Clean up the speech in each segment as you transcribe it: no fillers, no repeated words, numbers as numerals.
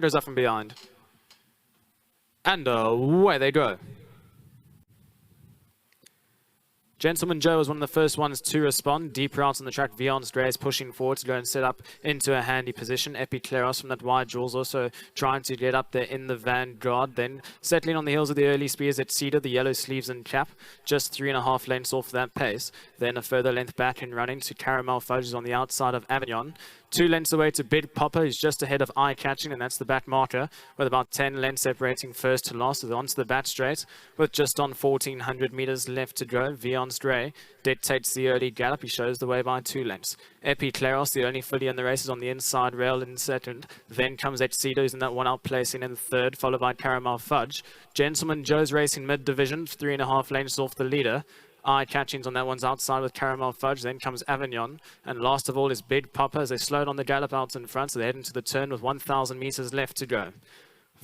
Goes up from behind. And away they go. Gentleman Joe was one of the first ones to respond. Deep routes on the track. Vions Dre is pushing forward to go and set up into a handy position. Epicleros from that wide draws also trying to get up there in the vanguard. Then settling on the heels of the early spears at Cedar, the yellow sleeves and cap. Just 3.5 lengths off that pace. Then a further length back and running to Caramel Fudge on the outside of Avignon. 2 lengths away to Big Popper, who's just ahead of Eye Catching, and that's the back marker, with about 10 lengths separating first to last. So onto the bat straight, with just on 1,400 meters left to go. Vions Dre dictates the early gallop. He shows the way by 2 lengths. Epicleros, the only filly in the race, is on the inside rail in second. Then comes Etcito, who's in that one outplacing in third, followed by Caramel Fudge. Gentleman Joe's racing mid-division, 3.5 lengths off the leader. Eye Catchings on that one's outside with Caramel Fudge. Then comes Avignon. And last of all is Big Popper as they slowed on the gallop out in front. So they head into the turn with 1,000 meters left to go.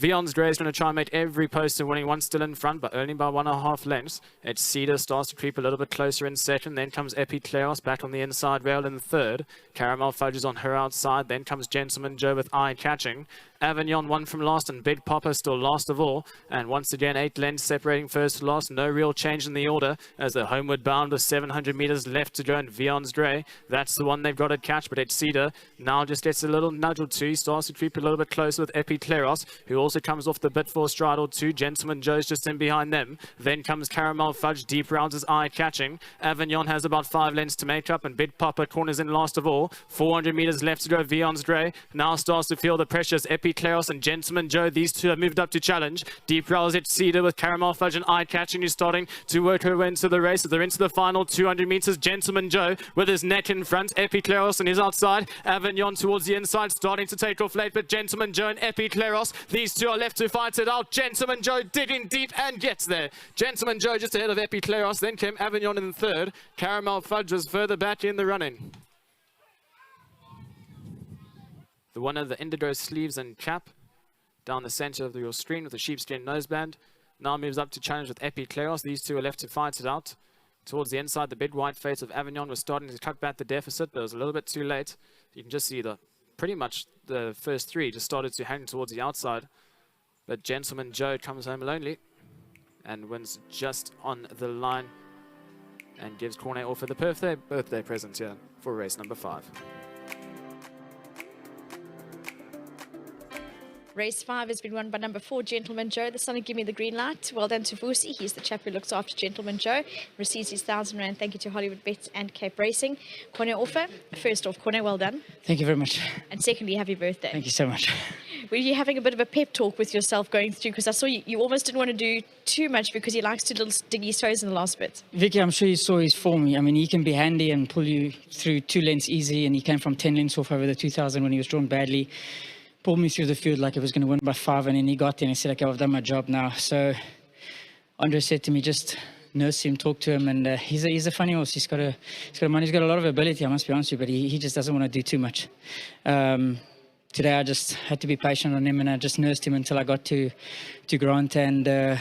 Vions Dre is going to try and make every poster winning one still in front, but only by 1.5 lengths. It's Cedar starts to creep a little bit closer in second. Then comes Epicleros back on the inside rail in third. Caramel Fudge is on her outside. Then comes Gentleman Joe with Eye Catching. Avignon one from last and Big Popper still last of all. And once again, 8 lengths separating first to last. No real change in the order as they're homeward bound with 700 meters left to go. And Vions Dre, that's the one they've got to catch. But it's Cedar now just gets a little nudge or two. He starts to creep a little bit closer with Epicleros, who also comes off the bit for a stride or two. Gentleman Joe's just in behind them. Then comes Caramel Fudge, deep rounds his Eye Catching. Avignon has about 5 lengths to make up, and Big Popper corners in last of all. 400 meters left to go. Vions Dre now starts to feel the pressures. Epicleros and Gentleman Joe, these two have moved up to challenge. Deep rounds at Cedar with Caramel Fudge and Eye Catching, who's starting to work her way into the race. So they're into the final 200 meters. Gentleman Joe with his neck in front. Epicleros on his outside. Avignon towards the inside, starting to take off late, but Gentleman Joe and Epicleros, these two are left to fight it out. Gentleman Joe digging deep and gets there. Gentleman Joe just ahead of Epicleros. Then came Avignon in third. Caramel Fudge was further back in the running. The one of the indigo sleeves and cap down the center of your screen with the sheepskin noseband now moves up to challenge with Epicleros. These two are left to fight it out. Towards the inside, the big white face of Avignon was starting to cut back the deficit, but it was a little bit too late. You can just see pretty much the first 3 just started to hang towards the outside. But Gentleman Joe comes home lonely and wins just on the line and gives Cornet Orfer the birthday present here for race number 5. Race 5 has been won by number 4, Gentleman Joe. The son of Give Me the Green Light. Well done to Vusi. He's the chap who looks after Gentleman Joe. Receives his 1,000 Rand. Thank you to Hollywood Bets and Cape Racing. Cornet Orfer. First off, Cornet, well done. Thank you very much. And secondly, happy birthday. Thank you so much. Were you having a bit of a pep talk with yourself going through? Because I saw you almost didn't want to do too much because he likes to dig his toes in the last bit. Vicky, I'm sure you saw his form. I mean, he can be handy and pull you through 2 lengths easy, and he came from 10 lengths off over the 2,000 when he was drawn badly. Pulled me through the field like it was going to win by 5, and then he got there and he said, okay, I've done my job now. So Andre said to me, just nurse him, talk to him, and he's a funny horse. He's got a lot of ability, I must be honest with you, but he just doesn't want to do too much. Today I just had to be patient on him, and I just nursed him until I got to Grant, and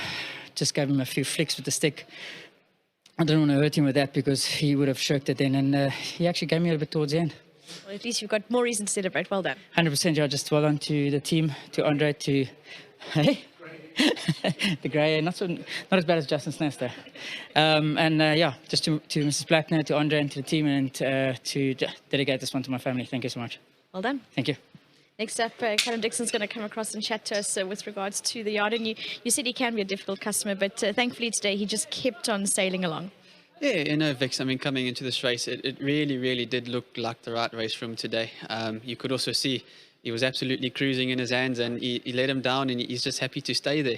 just gave him a few flicks with the stick. I didn't want to hurt him with that because he would have shirked it then, and he actually gave me a little bit towards the end. Well, at least you've got more reason to celebrate. Well done. 100%, yeah. Just well done to the team, to Andre, to the grey, not as bad as Justin Snester. Yeah, just to Mrs. Blackner, to Andre, and to the team, and to dedicate this one to my family. Thank you so much. Well done. Thank you. Next up, Callum Dixon's going to come across and chat to us with regards to the yard. And you said he can be a difficult customer, but thankfully today he just kept on sailing along. Yeah, you know, Vix, I mean, coming into this race, it really, really did look like the right race for him today. You could also see he was absolutely cruising in his hands, and he let him down, and he's just happy to stay there.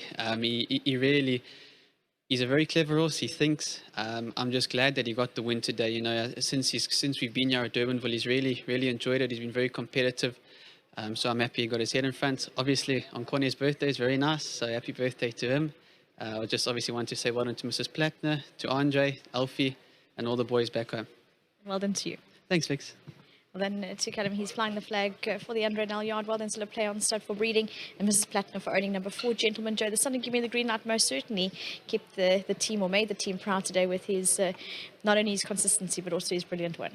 He's a very clever horse. He thinks. I'm just glad that he got the win today. You know, since we've been here at Durbanville, he's really, really enjoyed it. He's been very competitive. So I'm happy he got his head in front. Obviously, on Cornet's birthday is very nice, so happy birthday to him. I just obviously want to say well done to Mrs. Plackner, to Andre, Alfie, and all the boys back home. Well done to you. Thanks, Vix. Well then, to Callum, he's flying the flag for the under Nl yard. Well done to play on stud for breeding, and Mrs. Platinum for owning number 4, Gentleman Joe. The son of Give Me the Green Light most certainly kept the team, or made the team proud today with his not only his consistency but also his brilliant win.